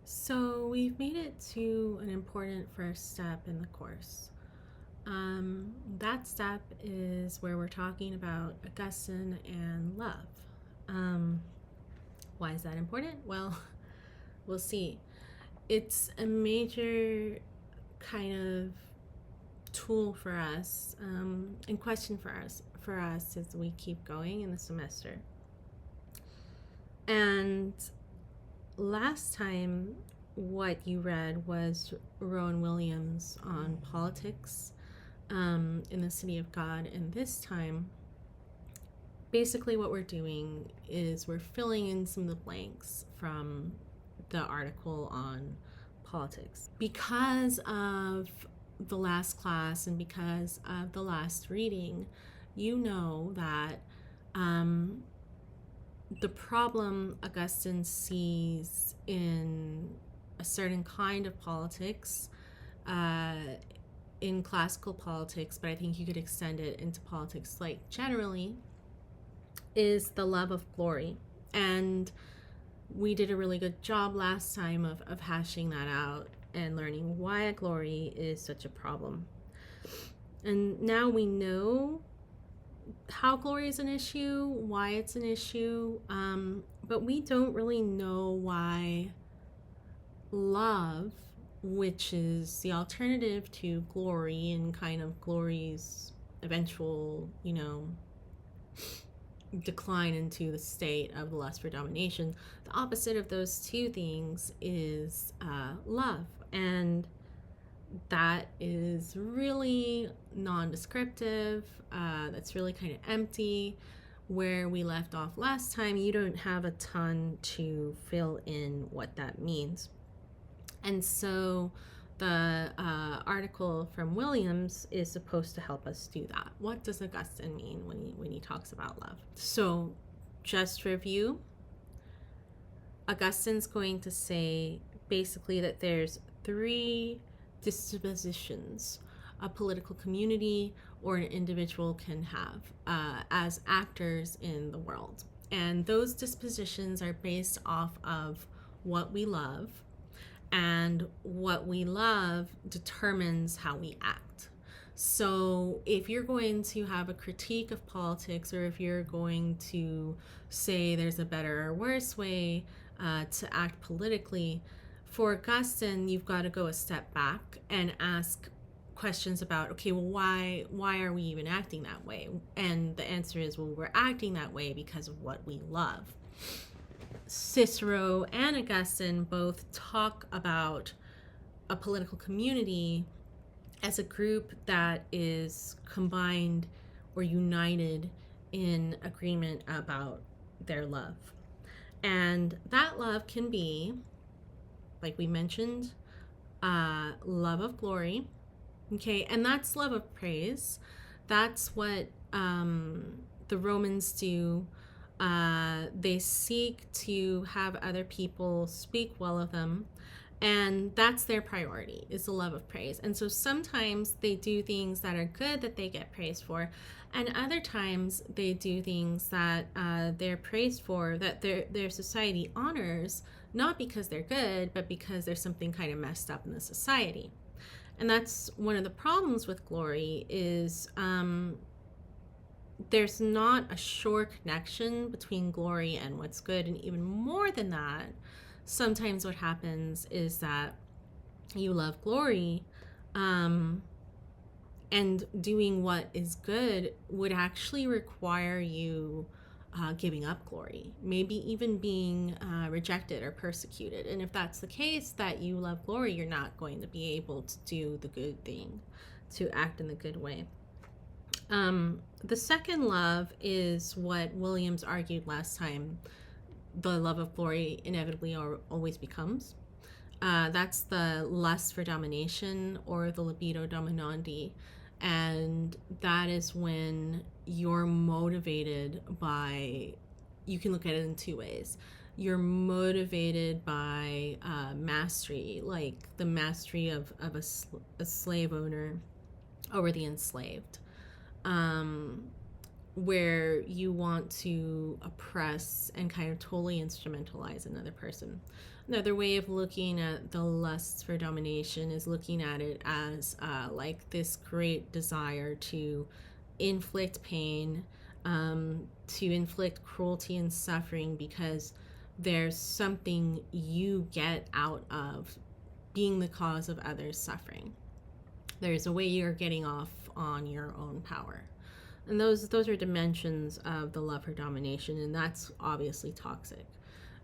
So we've made it to an important first step in the course. That step is where we're talking about Augustine and love. Um, why is that important? Well, we'll see. It's a major kind of tool for us and question for us as we keep going in the semester. And last time, what you read was Rowan Williams on politics in the City of God. And this time, basically, what we're doing is we're filling in some of the blanks from the article on politics. Because of the last class and because of the last reading, you know that the problem Augustine sees in a certain kind of politics, in classical politics, but I think you could extend it into politics like generally, is the love of glory. And we did a really good job last time of hashing that out and learning why glory is such a problem. And now we know how glory is an issue, why it's an issue, but we don't really know why love, which is the alternative to glory and kind of glory's eventual, decline into the state of the lust for domination. The opposite of those two things is love. And that is really non-descriptive. That's really kind of empty. Where we left off last time, you don't have a ton to fill in what that means. And so the article from Williams is supposed to help us do that. What does Augustine mean when he talks about love? So just review. Augustine's going to say basically that there's three dispositions a political community or an individual can have as actors in the world. And those dispositions are based off of what we love, and what we love determines how we act. So if you're going to have a critique of politics, or if you're going to say there's a better or worse way to act politically, for Augustine, you've got to go a step back and ask questions about, okay, well, why are we even acting that way? And the answer is, well, we're acting that way because of what we love. Cicero and Augustine both talk about a political community as a group that is combined or united in agreement about their love. And that love can be, like we mentioned, love of glory. Okay, and that's love of praise. That's what the Romans do. They seek to have other people speak well of them, and that's their priority, is the love of praise. And so sometimes they do things that are good that they get praised for, and other times they do things that they're praised for, that their society honors, not because they're good, but because there's something kind of messed up in the society. And that's one of the problems with glory is there's not a sure connection between glory and what's good. And even more than that, sometimes what happens is that you love glory, and doing what is good would actually require you giving up glory, maybe even being rejected or persecuted. And if that's the case, that you love glory, you're not going to be able to do the good thing, to act in the good way. The second love is what Williams argued last time the love of glory inevitably always becomes. That's the lust for domination, or the libido dominandi. And that is when you're motivated by, you can look at it in two ways. You're motivated by mastery, like the mastery of a slave owner over the enslaved. where you want to oppress and kind of totally instrumentalize another person. Another way of looking at the lusts for domination is looking at it as like this great desire to inflict pain, to inflict cruelty and suffering because there's something you get out of being the cause of others' suffering. There's a way you're getting off on your own power. And those are dimensions of the love for domination, and that's obviously toxic.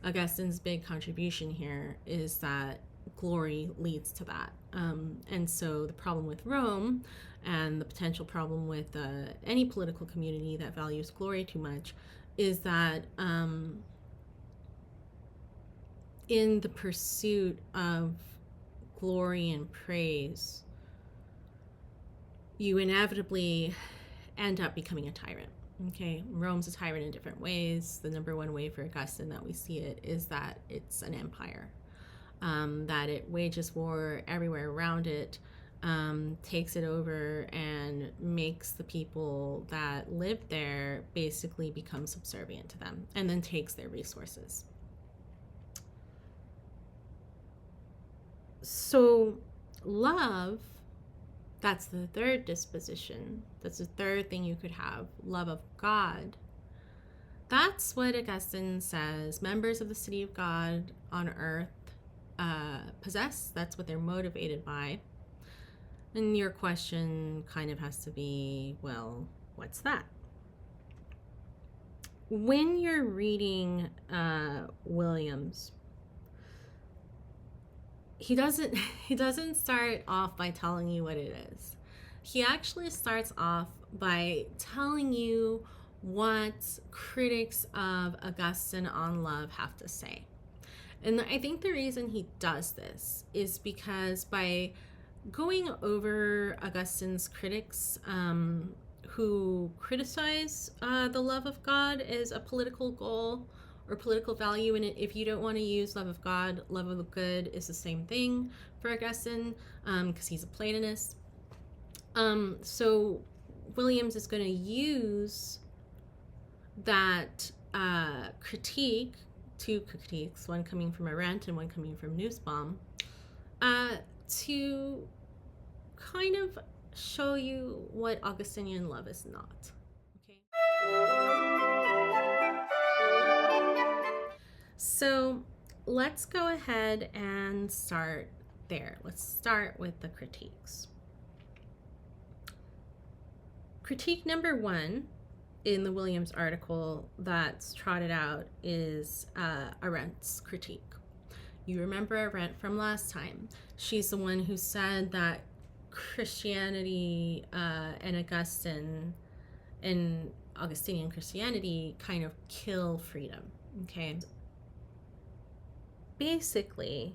Augustine's big contribution here is that glory leads to that. And so the problem with Rome and the potential problem with any political community that values glory too much is that in the pursuit of glory and praise, you inevitably end up becoming a tyrant. Okay, Rome's a tyrant in different ways. The number one way for Augustine that we see it is that it's an empire, that it wages war everywhere around it, takes it over, and makes the people that live there basically become subservient to them, and then takes their resources. So love, that's the third disposition. That's the third thing you could have, love of God. That's what Augustine says members of the city of God on earth possess. That's what they're motivated by. And your question kind of has to be, well, what's that? When you're reading Williams, he doesn't start off by telling you what it is. He actually starts off by telling you what critics of Augustine on love have to say. And I think the reason he does this is because by going over Augustine's critics who criticize the love of God as a political goal or political value, and if you don't want to use love of God, love of the good is the same thing for Augustine because he's a Platonist. So Williams is going to use that critique, two critiques, one coming from Arendt and one coming from Nussbaum, to kind of show you what Augustinian love is not. Okay. So let's go ahead and start there. Let's start with the critiques. Critique number one in the Williams article that's trotted out is Arendt's critique. You remember Arendt from last time. She's the one who said that Christianity and Augustinian Christianity kind of kill freedom. Okay. Basically,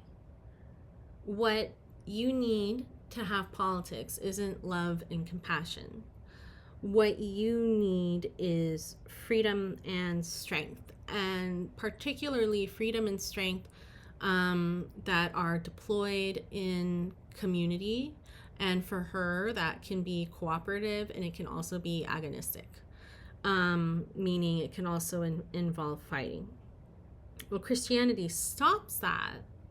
what you need to have politics isn't love and compassion. What you need is freedom and strength, and particularly freedom and strength that are deployed in community. And for her, that can be cooperative, and it can also be agonistic, meaning it can also involve fighting. Well, Christianity stops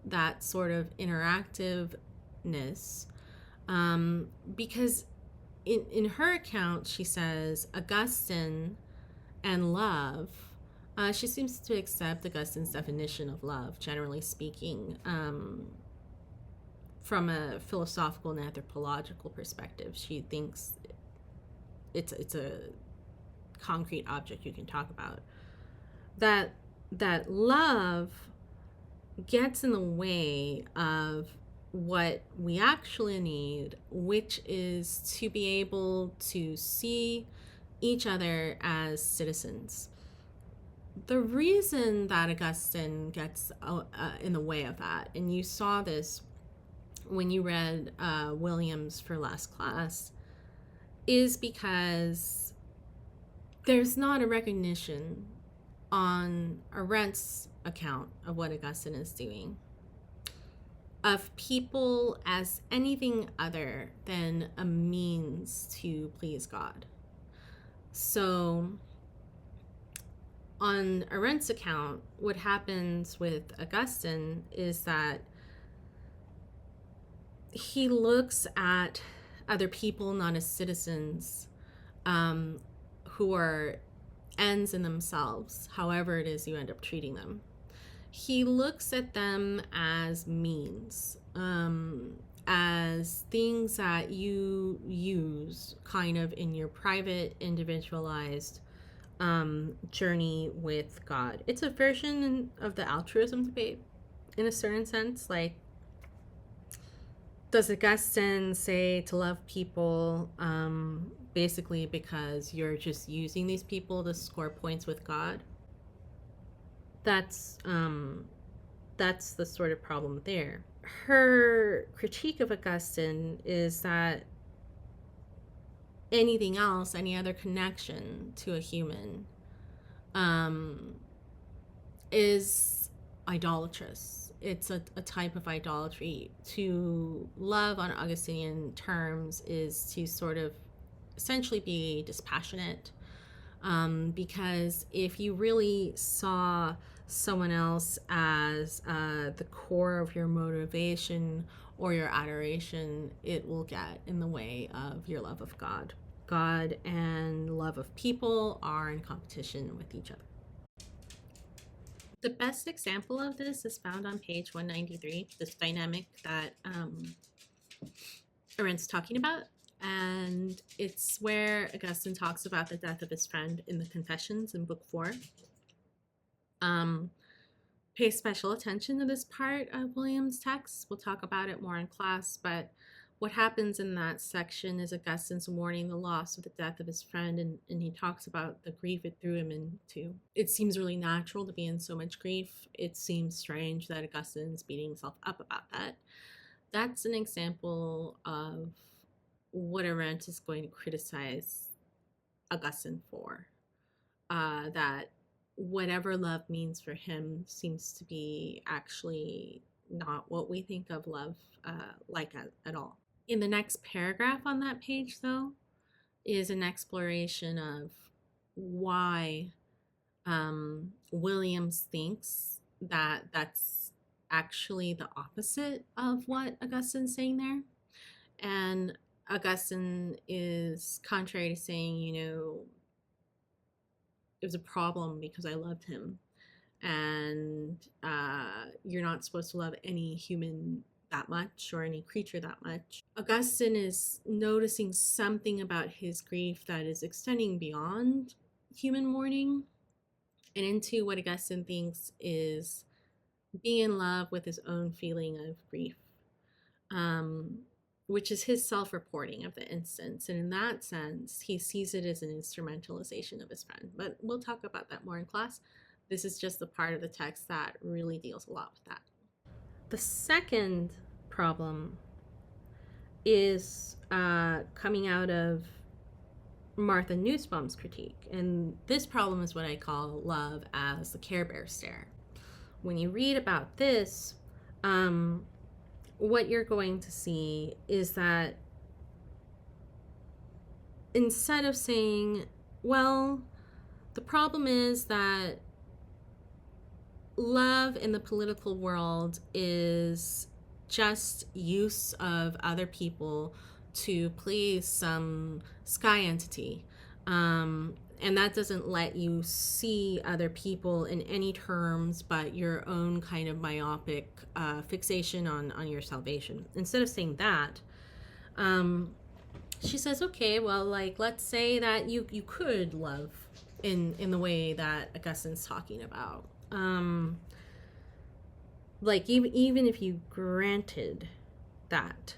that sort of interactiveness because in her account, she says Augustine and love, she seems to accept Augustine's definition of love, generally speaking, from a philosophical and anthropological perspective. She thinks it's a concrete object you can talk about. That love gets in the way of what we actually need, which is to be able to see each other as citizens. The reason that Augustine gets in the way of that, and you saw this when you read Williams for last class, is because there's not a recognition on Arendt's account of what Augustine is doing of people as anything other than a means to please God. So on Arendt's account, what happens with Augustine is that he looks at other people not as citizens, who are ends in themselves, however it is you end up treating them. He looks at them as means, as things that you use kind of in your private, individualized journey with God. It's a version of the altruism debate in a certain sense. Like, does Augustine say to love people basically because you're just using these people to score points with God? That's the sort of problem there. Her critique of Augustine is that anything else, any other connection to a human, is idolatrous. It's a type of idolatry. To love on Augustinian terms is to sort of essentially be dispassionate, because if you really saw someone else as the core of your motivation or your adoration, it will get in the way of your love of God. God and love of people are in competition with each other. The best example of this is found on page 193, this dynamic that Arendt's talking about. And it's where Augustine talks about the death of his friend in the Confessions in Book 4. Pay special attention to this part of William's text. We'll talk about it more in class, but what happens in that section is Augustine's mourning the loss of the death of his friend, and he talks about the grief it threw him into. It seems really natural to be in so much grief. It seems strange that Augustine's beating himself up about that. That's an example of what Arendt is going to criticize Augustine for. That whatever love means for him seems to be actually not what we think of love like at all. In the next paragraph on that page, though, is an exploration of why Williams thinks that that's actually the opposite of what Augustine's saying there. And Augustine is contrary to saying, it was a problem because I loved him. And you're not supposed to love any human that much or any creature that much. Augustine is noticing something about his grief that is extending beyond human mourning and into what Augustine thinks is being in love with his own feeling of grief, which is his self-reporting of the instance. And in that sense, he sees it as an instrumentalization of his friend. But we'll talk about that more in class. This is just the part of the text that really deals a lot with that. The second problem is coming out of Martha Nussbaum's critique. And this problem is what I call love as the Care Bear stare. When you read about this, what you're going to see is that instead of saying, well, the problem is that love in the political world is just use of other people to please some sky entity, and that doesn't let you see other people in any terms but your own kind of myopic fixation on your salvation. Instead of saying that, she says, okay, well, like, let's say that you could love in the way that Augustine's talking about. Like, even if you granted that,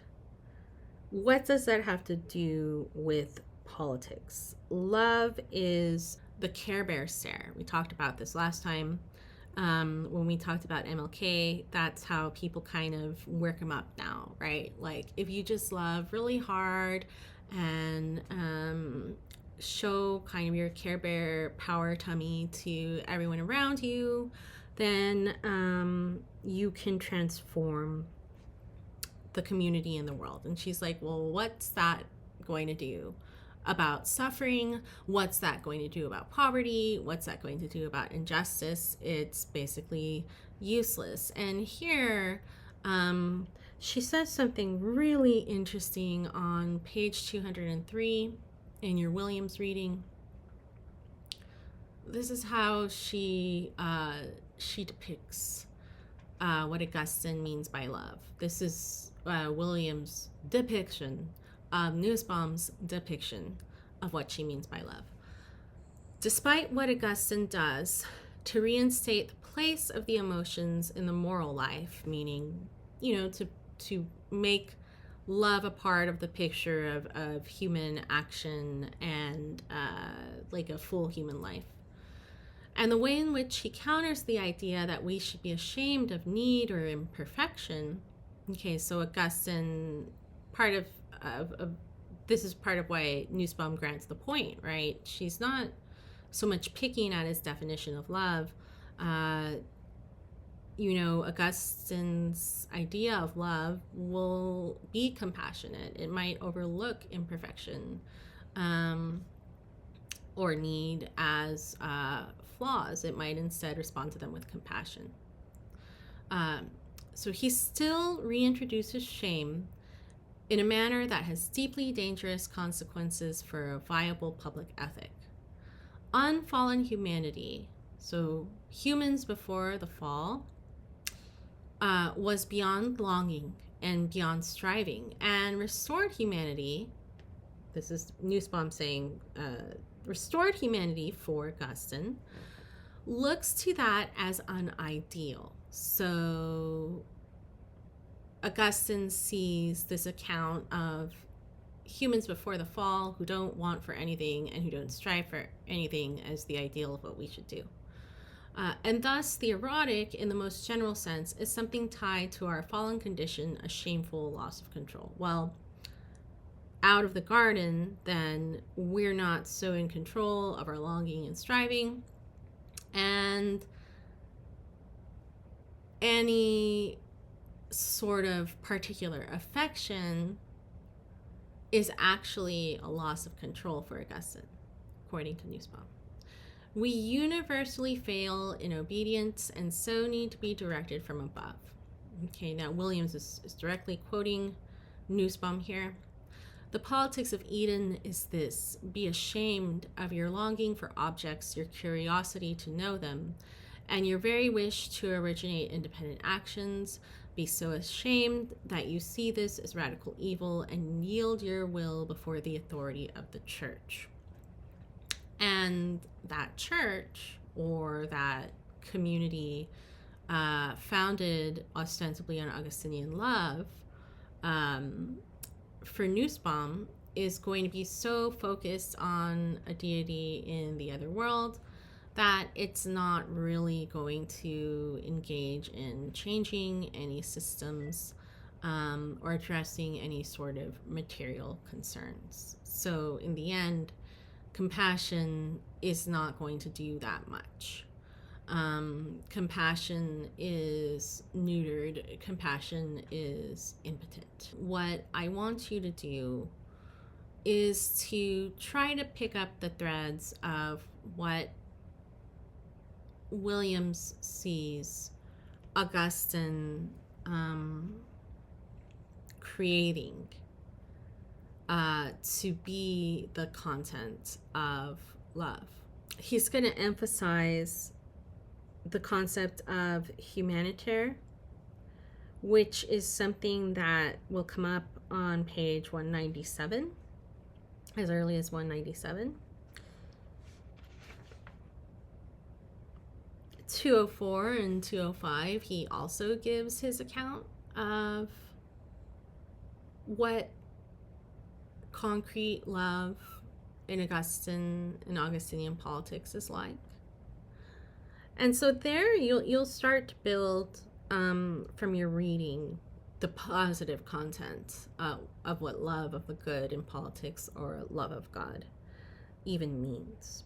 what does that have to do with politics? Love is the Care Bear stare. We talked about this last time when we talked about MLK. That's how people kind of work him up now, right? Like, if you just love really hard and show kind of your Care Bear power tummy to everyone around you, then you can transform the community and the world. And she's like, well, what's that going to do about suffering. What's that going to do about poverty? What's that going to do about injustice? It's basically useless. And here, she says something really interesting on page 203 in your Williams reading. This is how she depicts what Augustine means by love. This is Williams' depiction, Nussbaum's depiction of what she means by love. Despite what Augustine does to reinstate the place of the emotions in the moral life, meaning, to make love a part of the picture of human action and like a full human life. And the way in which he counters the idea that we should be ashamed of need or imperfection. Okay, so Augustine, part of this is part of why Nussbaum grants the point, right? She's not so much picking at his definition of love. Augustine's idea of love will be compassionate. It might overlook imperfection or need as flaws. It might instead respond to them with compassion. So he still reintroduces shame in a manner that has deeply dangerous consequences for a viable public ethic. Unfallen humanity, so humans before the fall, was beyond longing and beyond striving, and restored humanity, this is Nussbaum saying, restored humanity for Augustine, looks to that as an ideal. So Augustine sees this account of humans before the fall who don't want for anything and who don't strive for anything as the ideal of what we should do. And thus, the erotic, in the most general sense, is something tied to our fallen condition, a shameful loss of control. Well, out of the garden, then we're not so in control of our longing and striving, and any sort of particular affection is actually a loss of control for Augustine, according to Nussbaum. We universally fail in obedience and so need to be directed from above. Okay, now Williams is directly quoting Nussbaum here. The politics of Eden is this: be ashamed of your longing for objects, your curiosity to know them, and your very wish to originate independent actions. Be so ashamed that you see this as radical evil and yield your will before the authority of the church. And that church, or that community founded ostensibly on Augustinian love, for Nussbaum, is going to be so focused on a deity in the other world that it's not really going to engage in changing any systems or addressing any sort of material concerns. So in the end, compassion is not going to do that much. Compassion is neutered. Compassion is impotent. What I want you to do is to try to pick up the threads of what Williams sees Augustine creating to be the content of love. He's going to emphasize the concept of humanitaire, which is something that will come up on page 197, as early as 197. 204 and 205, he also gives his account of what concrete love in Augustinian politics is like. And so there you'll start to build from your reading the positive content of what love of the good in politics or love of God even means.